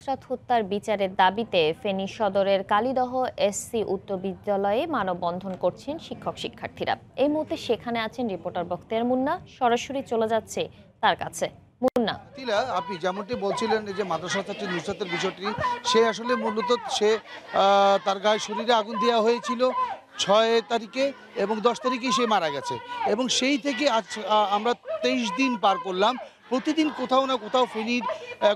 নুসরাত হত্যার বিচারের দাবিতে ফেনী সদরের কালিদহ এসসি উচ্চ বিদ্যালয়ে মানববন্ধন করছেন শিক্ষক শিক্ষার্থীরা। এই মুহূর্তে সেখানে আছেন রিপোর্টার বখতিয়ার মুন্না। সরাসরি চলে যাচ্ছে তার কাছে। মুন্না, আপনি যেমনটি বলছিলেন যে মাদ্রাসা ছাত্রী নুসরাতের বিষয়টি, সে আসলে মূলত তার গায়ে শরীরে আগুন দেওয়া হয়েছিল ৬ তারিখে এবং ১০ তারিখেই সে মারা গেছে। এবং সেই থেকে আজ আমরা ২৩ দিন পার করলাম। প্রতিদিন কোথাও না কোথাও ফেনীর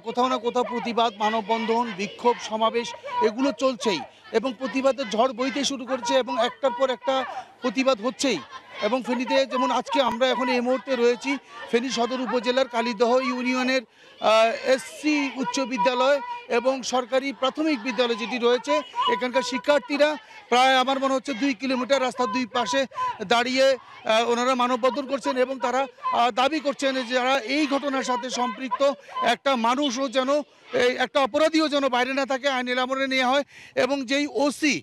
কোথাও না কোথাও প্রতিবাদ, মানববন্ধন, বিক্ষোভ, সমাবেশ এগুলো চলছেই এবং প্রতিবাদের ঝড় বইতে শুরু করেছে এবং একটার পর একটা প্রতিবাদ হচ্ছেই। এবং ফেনীতে যেমন আজকে আমরা এখন এই মুহূর্তে রয়েছি ফেনী সদর উপজেলার কালিদহ ইউনিয়নের এসসি উচ্চ বিদ্যালয় এবং সরকারি প্রাথমিক বিদ্যালয় যেটি রয়েছে, এখানকার শিক্ষার্থীরা প্রায় আমার মনে হচ্ছে ২ কিলোমিটার রাস্তার দুই পাশে দাঁড়িয়ে ওনারা মানববন্ধন করছেন এবং তারা দাবি করছেন যে যারা এই ঘটনার সাথে সম্পৃক্ত একটা মানুষও যেন একটা অপরাধীও যেন বাইরে না থাকে, আইনের আমলে নেওয়া হয় এবং যেই ওসি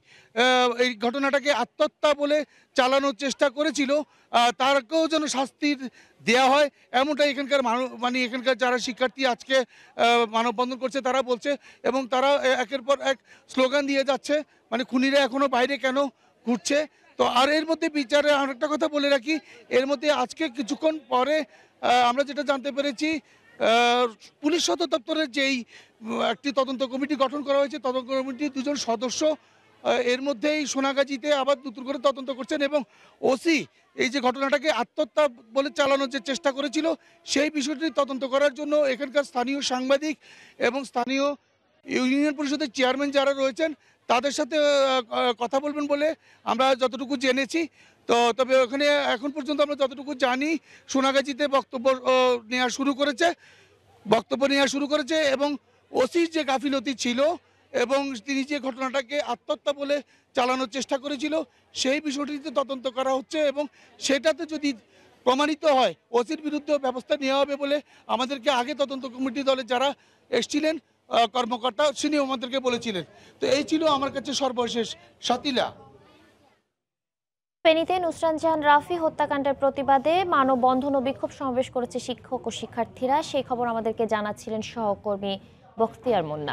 এই ঘটনাটাকে আত্মহত্যা বলে চালানোর চেষ্টা করেছিল তারকেও যেন শাস্তি দেওয়া হয়, এমনটা এখানকার মানে এখানকার যারা শিক্ষার্থী আজকে মানববন্ধন করছে তারা বলছে। এবং তারা একের পর এক স্লোগান দিয়ে যাচ্ছে, মানে খুনিরা এখনও বাইরে কেন ঘুরছে। তো আর এর মধ্যে বিচারে আরেকটা কথা বলে রাখি, এর মধ্যে আজকে কিছুক্ষণ পরে আমরা যেটা জানতে পেরেছি পুলিশ সদর দপ্তরের যেই একটি তদন্ত কমিটি গঠন করা হয়েছে, তদন্ত কমিটির ২ জন সদস্য এর মধ্যেই সোনাগাজীতে আবার নতুন করে তদন্ত করছেন এবং ওসি এই যে ঘটনাটাকে আত্মহত্যা বলে চালানোর যে চেষ্টা করেছিল সেই বিষয়টি তদন্ত করার জন্য এখানকার স্থানীয় সাংবাদিক এবং স্থানীয় ইউনিয়ন পরিষদের চেয়ারম্যান যারা রয়েছেন তাদের সাথে কথা বলবেন বলে আমরা যতটুকু জেনেছি। তো তবে ওখানে এখন পর্যন্ত আমরা যতটুকু জানি সোনাগাজীতে বক্তব্য নেওয়া শুরু করেছে এবং ওসির যে গাফিলতি ছিল এবং তিনি যে ঘটনাটাকে আত্মহত্যা বলে চালানোর চেষ্টা করেছিল সেই বিষয়টিতে তদন্ত করা হচ্ছে এবং সেটাতে যদি প্রমাণিত হয় ওসির বিরুদ্ধে ব্যবস্থা নেওয়া হবে বলে আমাদেরকে আগে তদন্ত কমিটি দলে যারা এসেছিলেন কর্মকর্তা সিনিয়র আমাদেরকে বলেছিলেন। তো এই ছিল আমার কাছে সর্বশেষ। সাতিলা, ফেনীতে নুসরাত জাহান রাফি হত্যাকাণ্ডের প্রতিবাদে মানববন্ধন ও বিক্ষোভ সমাবেশ করেছে শিক্ষক ও শিক্ষার্থীরা। সেই খবর আমাদেরকে জানাচ্ছিলেন সহকর্মী বখতিয়ার মুন্না।